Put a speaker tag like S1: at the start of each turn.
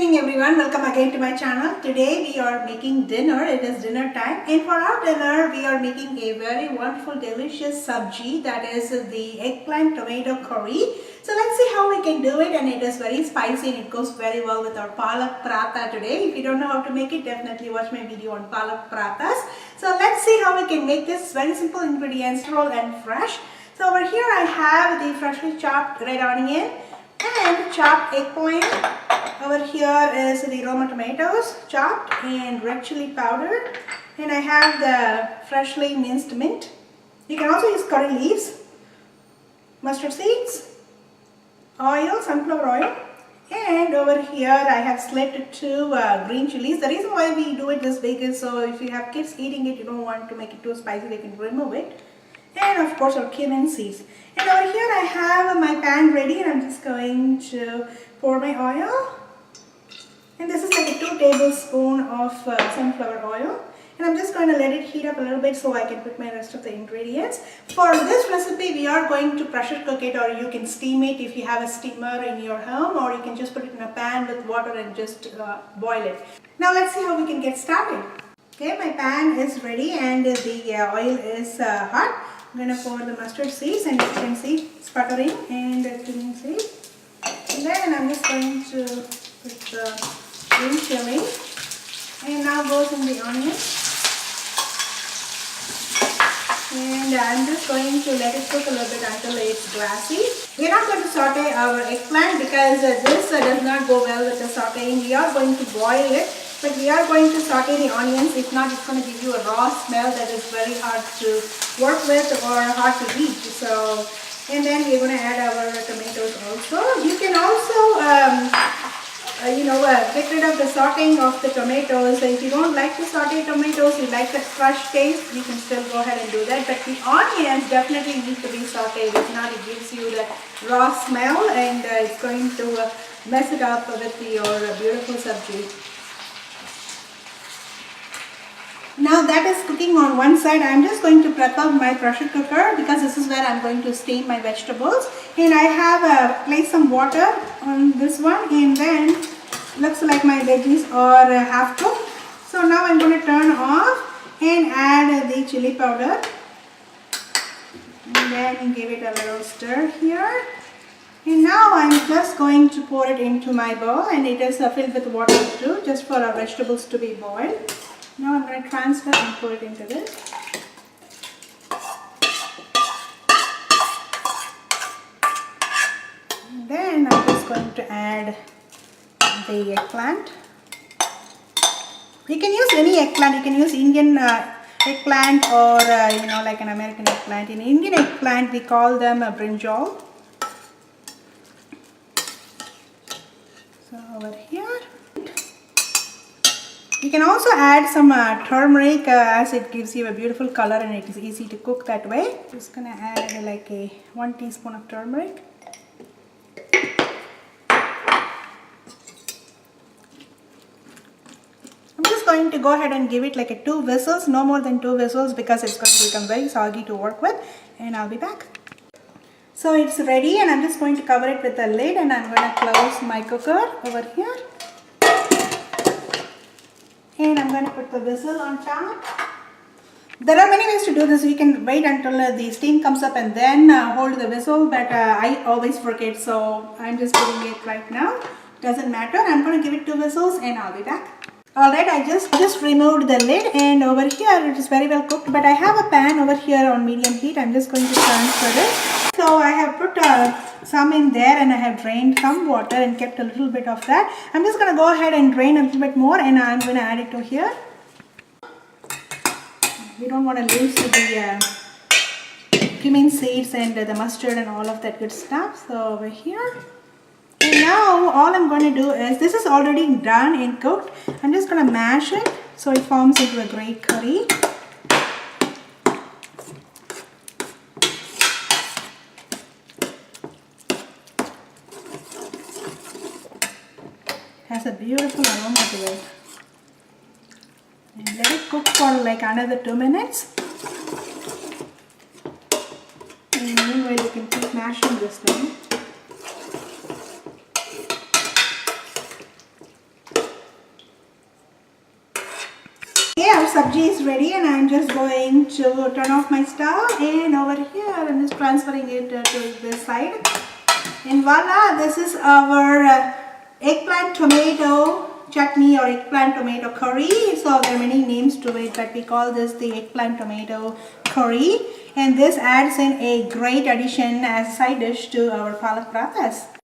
S1: evening everyone, welcome again to my channel. Today we are making dinner. It is dinner time, and for our dinner we are making a very wonderful delicious sabji, that is the eggplant tomato curry. So let's see how we can do it, and it is very spicy and it goes very well with our palak paratha today. If you don't know how to make it, definitely watch my video on palak parathas. So let's see how we can make this. Very simple ingredients, natural and fresh. So over here I have the freshly chopped red onion and chopped eggplant. Over here is the roma tomatoes chopped and red chili powder, and I have the freshly minced mint. You can also use curry leaves, mustard seeds, oil, sunflower oil, and over here I have slit two green chilies. The reason why we do it this big is so if you have kids eating it, you don't want to make it too spicy, they can remove it. And of course our cumin seeds. And over here I have my pan ready, and I'm just going to pour my oil. And this is like a 2 tablespoons of sunflower oil. And I'm just going to let it heat up a little bit so I can put my rest of the ingredients. For this recipe we are going to pressure cook it, or you can steam it if you have a steamer in your home, or you can just put it in a pan with water and just boil it. Now let's see how we can get started. Okay, my pan is ready and the oil is hot. I'm going to pour the mustard seeds, and you can see sputtering, and the cumin seeds. And then I'm just going to put the green chili, and now goes in the onion. And I'm just going to let it cook a little bit until it's glassy. We're not going to saute our eggplant because this does not go well with the sauteing. We are going to boil it, but we are going to saute the onions. If not, it's going to give you a raw smell that is very hard to work with or hard to eat. So, and then we're going to add our tomatoes also. You can also get rid of the sauteing of the tomatoes. So if you don't like to saute tomatoes, you like the crushed taste, you can still go ahead and do that. But the onions definitely need to be sauteed. If not, it gives you the raw smell, and it's going to mess it up with your beautiful sabji. Now that is cooking on one side, I'm just going to prep up my pressure cooker because this is where I'm going to steam my vegetables. And I have placed some water on this one, and then looks like my veggies are half cooked. So now I'm going to turn off and add the chili powder, and then give it a little stir here. And now I'm just going to pour it into my bowl, and it is filled with water too, just for our vegetables to be boiled. Now I'm going to transfer and pour it into this. And then I'm just going to add the eggplant. You can use any eggplant. You can use Indian eggplant, or like an American eggplant. In Indian eggplant we call them a brinjal. So over here. You can also add some turmeric as it gives you a beautiful color and it is easy to cook that way. Just gonna add like 1 teaspoon of turmeric. I'm just going to go ahead and give it like 2 whistles, no more than 2 whistles, because it's going to become very soggy to work with, and I'll be back. So it's ready, and I'm just going to cover it with a lid, and I'm going to close my cooker over here. And I'm going to put the whistle on top. There are many ways to do this. You can wait until the steam comes up and then hold the whistle, but I always forget, so I'm just doing it right now. Doesn't matter. I'm going to give it 2 whistles and I'll be back. Alright, I just removed the lid, and over here it is very well cooked, but I have a pan over here on medium heat. I'm just going to transfer it. So I have put some in there, and I have drained some water and kept a little bit of that. I'm just going to go ahead and drain a little bit more, and I'm going to add it to here. We don't want to lose the cumin seeds and the mustard and all of that good stuff. So over here. And now all I'm going to do is, this is already done and cooked. I'm just going to mash it so it forms into a great curry. Has a beautiful aroma to it. And let it cook for like another 2 minutes. And meanwhile you can keep mashing this thing. sabji is ready and I'm just going to turn off my stove, and over here I'm just transferring it to this side, and voila, this is our eggplant tomato chutney or eggplant tomato curry. So there are many names to it, but we call this the eggplant tomato curry, and this adds in a great addition as a side dish to our palak parathas.